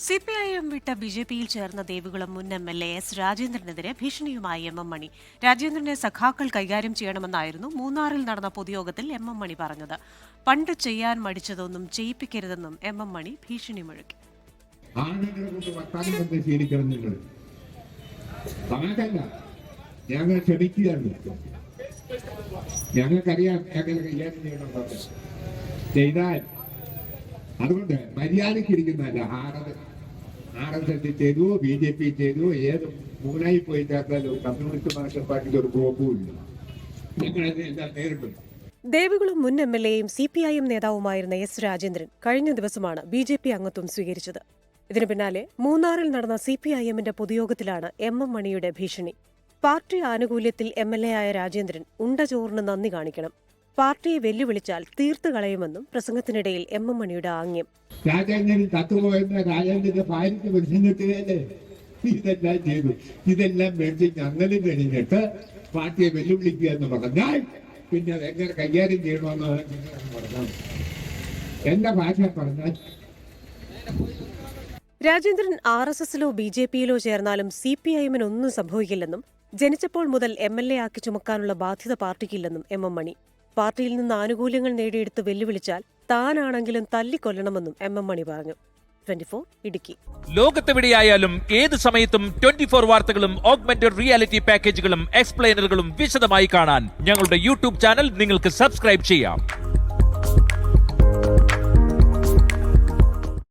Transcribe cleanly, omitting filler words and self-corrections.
CPIM വിട്ട ബിജെപിയിൽ ചേർന്ന ദേവികുളം മുൻ എംഎൽഎ എസ് രാജേന്ദ്രനെതിരെ ഭീഷണിയുമായി എം മണി. രാജേന്ദ്രനെ സഖാക്കൾ കൈകാര്യം ചെയ്യണമെന്നായിരുന്നു മൂന്നാറിൽ നടന്ന പൊതുയോഗത്തിൽ എം മണി പറഞ്ഞത്. പണ്ട് ചെയ്യാൻ മടിച്ചതൊന്നും ചെയ്യിപ്പിക്കരുതെന്നും എം മണി ഭീഷണി മുഴക്കി. ഞങ്ങൾക്കറിയാം ചെയ്താൽ അതുകൊണ്ട് മര്യാദയ്ക്ക് ഇരിക്കുന്നതല്ല. RSS ചെയ്തു, BJP ചെയ്തു, ഏത് മൂന്നായി പോയി ചേർത്താലും കമ്മ്യൂണിസ്റ്റ് മാർക്സിസ്റ്റ് പാർട്ടിക്ക് ഒരു കുഴപ്പമില്ല. ഞങ്ങളെല്ലാം നേരിട്ടു. ദേവികുളം മുൻ എംഎൽഎയും സിപിഐഎം നേതാവുമായിരുന്ന എസ് രാജേന്ദ്രൻ കഴിഞ്ഞ ദിവസമാണ് BJP അംഗത്വം സ്വീകരിച്ചത്. ഇതിനു പിന്നാലെ മൂന്നാറിൽ നടന്ന സിപിഐഎമ്മിന്റെ പൊതുയോഗത്തിലാണ് എം മണിയുടെ ഭീഷണി. പാർട്ടി ആനുകൂല്യത്തിൽ MLA ആയ രാജേന്ദ്രൻ ഉണ്ട ചോറിന് നന്ദി കാണിക്കണം, പാർട്ടിയെ വെല്ലുവിളിച്ചാൽ തീർത്തു കളയുമെന്നും പ്രസംഗത്തിനിടയിൽ എം മണിയുടെ ആംഗ്യം. രാജേന്ദ്രൻ തത്തുപോയെന്ന രാജേന്ദ്രന്റെ ഭാര്യയ്ക്ക് പ്രശ്നത്തിലല്ലേ ഇതെല്ലാം ചെയ്തു. ഇതെല്ലാം വേണ്ടി ഞങ്ങളും കഴിഞ്ഞിട്ട് പാർട്ടിയെ വെല്ലുവിളിക്കുക എന്ന് പറഞ്ഞാൽ പിന്നെ എങ്ങനെ കൈകാര്യം ചെയ്യണമെന്ന് പറഞ്ഞാൽ എന്റെ ഭാഷ പറഞ്ഞാൽ രാജേന്ദ്രൻ RSSലോ BJPയിലോ ചേർന്നാലും CPIഎമ്മിനൊന്നും സംഭവിക്കില്ലെന്നും ജനിച്ചപ്പോൾ മുതൽ MLA ആക്കി ചുമക്കാനുള്ള ബാധ്യത പാർട്ടിക്കില്ലെന്നും എം മണി. പാർട്ടിയിൽ നിന്ന് ആനുകൂല്യങ്ങൾ നേടിയെടുത്ത് വെല്ലുവിളിച്ചാൽ താനാണെങ്കിലും തല്ലിക്കൊല്ലണമെന്നും എം മണി പറഞ്ഞു. 24 ഇടുക്കി. ലോകത്തെവിടെയായാലും ഏത് സമയത്തും 24 വാർത്തകളും ഓഗ്മെന്റഡ് റിയാലിറ്റി പാക്കേജുകളും എക്സ്പ്ലെയിനറുകളും വിശദമായി കാണാൻ ഞങ്ങളുടെ YouTube ചാനൽ നിങ്ങൾക്ക് സബ്സ്ക്രൈബ് ചെയ്യാം.